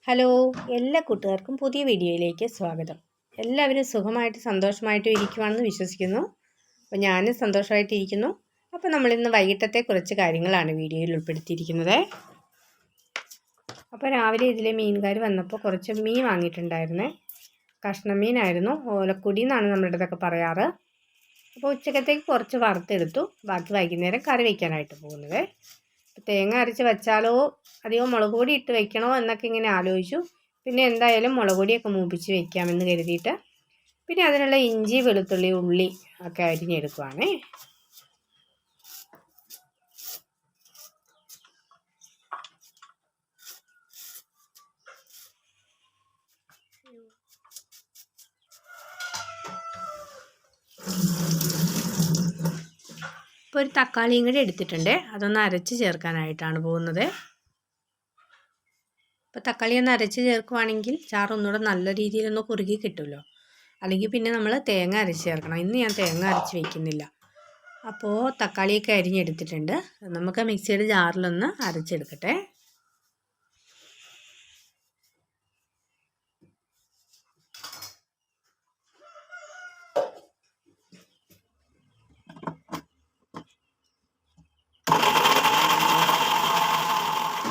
Hello, എല്ലാ കൂട്ടുകാർക്കും പുതിയ വീഡിയോയിലേക്ക് സ്വാഗതം. എല്ലാവരും സുഖമായിട്ട് സന്തോഷമായിട്ടും ഇരിക്കുവാണെന്ന് വിശ്വസിക്കുന്നു. അപ്പോൾ ഞാനും സന്തോഷമായിട്ടിരിക്കുന്നു. അപ്പോൾ നമ്മളിന്ന് വൈകിട്ടത്തെ കുറച്ച് കാര്യങ്ങളാണ് വീഡിയോയിൽ ഉൾപ്പെടുത്തിയിരിക്കുന്നത്. അപ്പോൾ രാവിലെ ഇതിലെ മീൻകാർ വന്നപ്പോൾ കുറച്ച് മീൻ വാങ്ങിയിട്ടുണ്ടായിരുന്നേ. കഷ്ണം മീനായിരുന്നു, ഓലക്കുടി എന്നാണ് നമ്മുടെ ഇതൊക്കെ പറയാറ്. അപ്പോൾ ഉച്ചക്കത്തേക്ക് കുറച്ച് വറുത്തെടുത്തു, ബാക്കി വൈകുന്നേരം കറി വയ്ക്കാനായിട്ട് പോകുന്നത്. തേങ്ങ അരച്ച് വെച്ചാലോ അധികം മുളക് പൊടി ഇട്ട് വെക്കണോ എന്നൊക്കെ ഇങ്ങനെ ആലോചിച്ചു. പിന്നെ എന്തായാലും മുളക് പൊടിയൊക്കെ മൂപ്പിച്ച് വെക്കാമെന്ന് കരുതിയിട്ട് പിന്നെ അതിനുള്ള ഇഞ്ചി വെളുത്തുള്ളി ഉള്ളി ഒക്കെ അരിഞ്ഞെടുക്കുവാണേ. ഇപ്പോൾ ഒരു തക്കാളിയും കൂടി എടുത്തിട്ടുണ്ട്, അതൊന്ന് അരച്ച് ചേർക്കാനായിട്ടാണ് പോകുന്നത്. അപ്പോൾ തക്കാളി ഒന്ന് അരച്ച് ചേർക്കുവാണെങ്കിൽ ചാറ് ഒന്നുകൂടെ നല്ല രീതിയിലൊന്ന് കുറുകി കിട്ടുമല്ലോ. അല്ലെങ്കിൽ പിന്നെ നമ്മൾ തേങ്ങ അരച്ച് ചേർക്കണം. ഇന്ന് ഞാൻ തേങ്ങ അരച്ച് വയ്ക്കുന്നില്ല. അപ്പോൾ തക്കാളിയൊക്കെ അരിഞ്ഞെടുത്തിട്ടുണ്ട്, നമുക്ക് മിക്സിയുടെ ജാറിലൊന്ന് അരച്ചെടുക്കട്ടെ.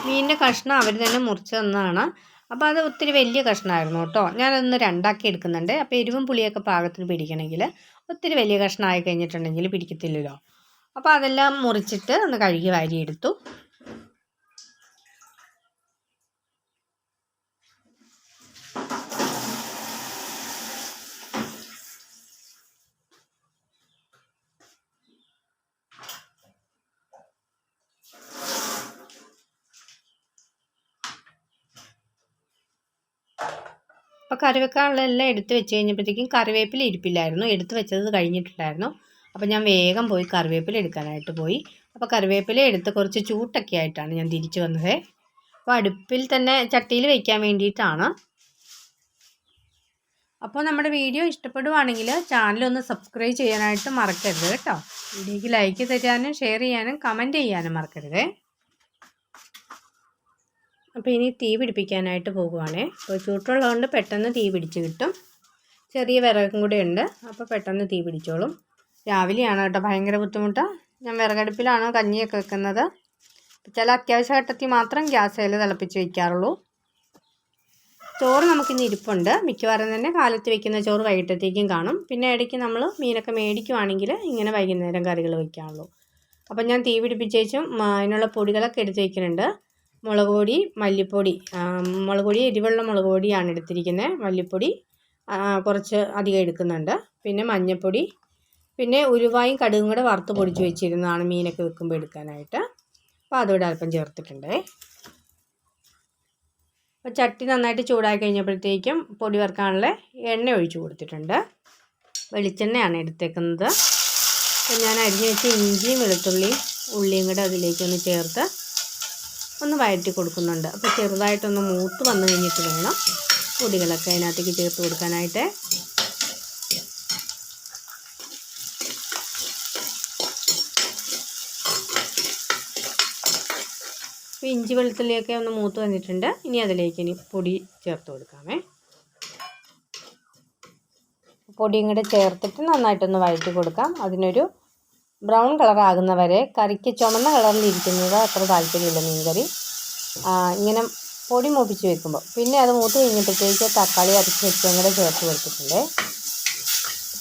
മീനിൻ്റെ കഷ്ണം അവർ തന്നെ മുറിച്ച് തന്നതാണ്. അപ്പോൾ അത് ഒത്തിരി വലിയ കഷ്ണമായിരുന്നു കേട്ടോ. ഞാനതൊന്ന് രണ്ടാക്കി എടുക്കുന്നുണ്ട്. അപ്പോൾ എരിവും പുളിയൊക്കെ പാകത്തിന് പിടിക്കണമെങ്കിൽ ഒത്തിരി വലിയ കഷ്ണമായി കഴിഞ്ഞിട്ടുണ്ടെങ്കിൽ പിടിക്കത്തില്ലല്ലോ. അപ്പോൾ അതെല്ലാം മുറിച്ചിട്ട് ഒന്ന് കഴുകി വാരിയെടുത്തു. അപ്പോൾ കറി വെക്കാനുള്ളതെല്ലാം എടുത്ത് വെച്ച് കഴിഞ്ഞപ്പോഴത്തേക്കും കറിവേപ്പില ഇരിപ്പില്ലായിരുന്നു, എടുത്ത് വെച്ചത് കഴിഞ്ഞിട്ടുണ്ടായിരുന്നു. അപ്പോൾ ഞാൻ വേഗം പോയി കറിവേപ്പില എടുക്കാനായിട്ട് പോയി. അപ്പോൾ കറിവേപ്പില എടുത്ത് കുറച്ച് ചൂട്ടൊക്കെ ആയിട്ടാണ് ഞാൻ തിരിച്ചു വന്നത്. അപ്പോൾ അടുപ്പിൽ തന്നെ ചട്ടിയിൽ വയ്ക്കാൻ വേണ്ടിയിട്ടാണ്. അപ്പോൾ നമ്മുടെ വീഡിയോ ഇഷ്ടപ്പെടുവാണെങ്കിൽ ചാനലൊന്ന് സബ്സ്ക്രൈബ് ചെയ്യാനായിട്ട് മറക്കരുത് കേട്ടോ. വീഡിയോയ്ക്ക് ലൈക്ക് തരാനും ഷെയർ ചെയ്യാനും കമൻറ്റ് ചെയ്യാനും മറക്കരുത്. അപ്പോൾ ഇനി തീ പിടിപ്പിക്കാനായിട്ട് പോകുവാണേ. അപ്പോൾ ചൂട്ടുള്ളതുകൊണ്ട് പെട്ടെന്ന് തീ പിടിച്ച് കിട്ടും. ചെറിയ വിറകും കൂടെ ഉണ്ട്, അപ്പോൾ പെട്ടെന്ന് തീ പിടിച്ചോളും. രാവിലെയാണ് കേട്ടോ ഭയങ്കര ബുദ്ധിമുട്ട്. ഞാൻ വിറകടുപ്പിലാണ് കഞ്ഞിയൊക്കെ വെക്കുന്നത്. ചില അത്യാവശ്യ ഘട്ടത്തിൽ മാത്രം ഗ്യാസിൽ തിളപ്പിച്ച് വയ്ക്കാറുള്ളൂ. ചോറ് നമുക്കിന്ന് ഇരിപ്പുണ്ട്. മിക്കവാറും തന്നെ കാലത്ത് വയ്ക്കുന്ന ചോറ് വൈകിട്ടത്തേക്കും കാണും. പിന്നെ ഇടയ്ക്ക് നമ്മൾ മീനൊക്കെ മേടിക്കുവാണെങ്കിൽ ഇങ്ങനെ വൈകുന്നേരം കറികൾ വയ്ക്കാറുള്ളൂ. അപ്പം ഞാൻ തീ പിടിപ്പിച്ചേച്ചും അതിനുള്ള പൊടികളൊക്കെ എടുത്ത് വയ്ക്കുന്നുണ്ട്. മുളക് പൊടി, മല്ലിപ്പൊടി, മുളക് പൊടി എരിവുള്ള മുളക് പൊടിയാണ് എടുത്തിരിക്കുന്നത്. മല്ലിപ്പൊടി കുറച്ച് അധികം എടുക്കുന്നുണ്ട്. പിന്നെ മഞ്ഞൾപ്പൊടി, പിന്നെ ഉലുവായും കടുകും കൂടെ വറുത്ത് പൊടിച്ച് വെച്ചിരുന്നതാണ് മീനൊക്കെ വെക്കുമ്പോൾ എടുക്കാനായിട്ട്. അപ്പോൾ അതുകൂടെ അല്പം ചേർത്തിട്ടുണ്ട്. അപ്പോൾ ചട്ടി നന്നായിട്ട് ചൂടായി കഴിഞ്ഞപ്പോഴത്തേക്കും പൊടി വറുക്കാനുള്ള എണ്ണ ഒഴിച്ച് കൊടുത്തിട്ടുണ്ട്. വെളിച്ചെണ്ണയാണ് എടുത്തേക്കുന്നത്. അപ്പോൾ ഞാൻ അരിഞ്ഞ് വെച്ച് ഇഞ്ചിയും വെളുത്തുള്ളിയും ഉള്ളിയും കൂടെ അതിലേക്കൊന്ന് ചേർത്ത് ഒന്ന് വഴറ്റി കൊടുക്കുന്നുണ്ട്. അപ്പോൾ ചെറുതായിട്ടൊന്ന് മൂത്ത് വന്നു കഴിഞ്ഞിട്ട് വേണം പൊടികളൊക്കെ അതിനകത്തേക്ക് ചേർത്ത് കൊടുക്കാനായിട്ട്. അപ്പോൾ ഇഞ്ചി വെളുത്തുള്ളിയൊക്കെ ഒന്ന് മൂത്ത് വന്നിട്ടുണ്ട്. ഇനി അതിലേക്ക് പൊടി ചേർത്ത് കൊടുക്കാമേ. പൊടിയും കൂടെ ചേർത്തിട്ട് നന്നായിട്ടൊന്ന് വഴറ്റി കൊടുക്കാം. അതിനൊരു ബ്രൗൺ കളറാകുന്ന വരെ. കറിക്ക് ചുമന്ന കളറിലിരിക്കുന്നത് അത്ര താല്പര്യമില്ല മീൻകറി ഇങ്ങനെ പൊടി മൂപ്പിച്ച് വെക്കുമ്പോൾ. പിന്നെ അത് മൂത്ത് കഴിഞ്ഞപ്പോഴത്തേക്ക് തക്കാളി അരച്ച് വെച്ചതും കൂടെ ചേർത്ത് കൊടുത്തിട്ടുണ്ട്.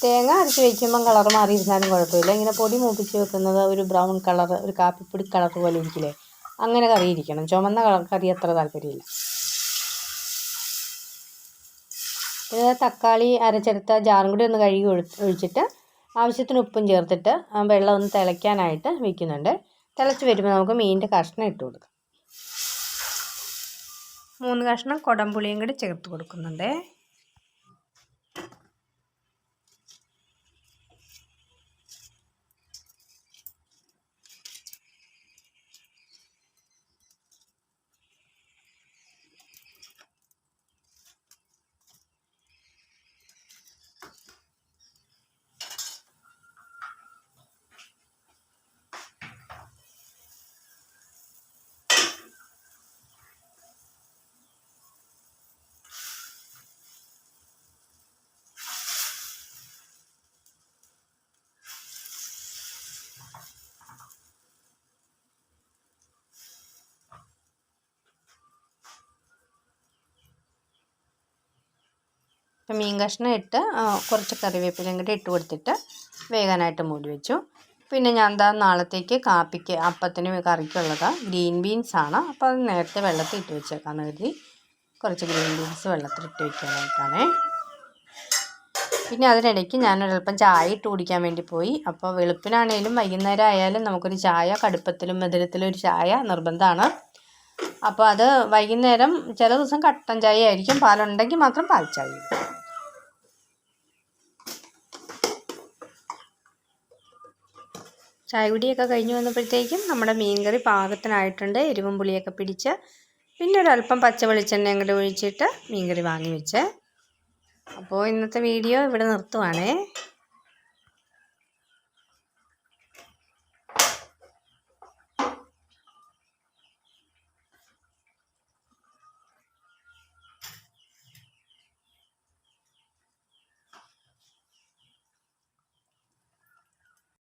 തേങ്ങ അരച്ച് വയ്ക്കുമ്പം കളർ മാറിയിരുന്നാലും കുഴപ്പമില്ല. ഇങ്ങനെ പൊടി മൂപ്പിച്ച് വെക്കുന്നത് ഒരു ബ്രൗൺ കളർ, ഒരു കാപ്പിപ്പൊടി കളർ പോലെ ഇരിക്കില്ലേ, അങ്ങനെ കറി ഇരിക്കണം. ചുമന്ന കറി അത്ര താല്പര്യമില്ല. പിന്നെ തക്കാളി അരച്ചെടുത്ത ജാറും കൂടി ഒന്ന് കഴുകി ഒഴിച്ചിട്ട് ആവശ്യത്തിന് ഉപ്പും ചേർത്തിട്ട് വെള്ളം ഒന്ന് തിളയ്ക്കാനായിട്ട് വയ്ക്കുന്നുണ്ട്. തിളച്ച് വരുമ്പോൾ നമുക്ക് മീനിൻ്റെ കഷ്ണം ഇട്ട് കൊടുക്കാം. 3 കഷ്ണം കുടംപുളിയും കൂടി ചേർത്ത് കൊടുക്കുന്നുണ്ട്. അപ്പം മീൻ കഷ്ണം ഇട്ട് കുറച്ച് കറിവേപ്പിലയും കൂടി ഇട്ട് കൊടുത്തിട്ട് വേകാനായിട്ട് മൂടി വെച്ചു. പിന്നെ ഞാൻ നാളത്തേക്ക് കാപ്പിക്ക് അപ്പത്തിന് കറിക്കുള്ളത് ഗ്രീൻ ബീൻസാണ്. അപ്പോൾ അത് നേരത്തെ വെള്ളത്തിൽ ഇട്ട് വെച്ചേക്കാമെന്ന് കരുതി കുറച്ച് ഗ്രീൻ ബീൻസ് വെള്ളത്തിലിട്ട് വയ്ക്കാനായിട്ടാണേ. പിന്നെ അതിനിടയ്ക്ക് ഞാനൊരൽപ്പം ചായ ഇട്ട് കുടിക്കാൻ വേണ്ടി പോയി. അപ്പോൾ വെളുപ്പിനാണേലും വൈകുന്നേരം ആയാലും നമുക്കൊരു ചായ, കടുപ്പത്തിലും മധുരത്തിലും ഒരു ചായ നിർബന്ധമാണ്. അപ്പോൾ അത് വൈകുന്നേരം ചില ദിവസം കട്ടൻ ചായ ആയിരിക്കും, പാലുണ്ടെങ്കിൽ മാത്രം പാൽ ചായ. ചായ കുടിയൊക്കെ കഴിഞ്ഞ് വന്നപ്പോഴത്തേക്കും നമ്മുടെ മീൻകറി പാകത്തിനായിട്ടുണ്ട്. എരിവും പുളിയൊക്കെ പിടിച്ച് പിന്നെ ഒരല്പം പച്ച വെളിച്ചെണ്ണ അങ്ങോട്ട് ഒഴിച്ചിട്ട് മീൻകറി വാങ്ങി വെച്ച്. അപ്പോൾ ഇന്നത്തെ വീഡിയോ ഇവിടെ നിർത്തുവാണേ.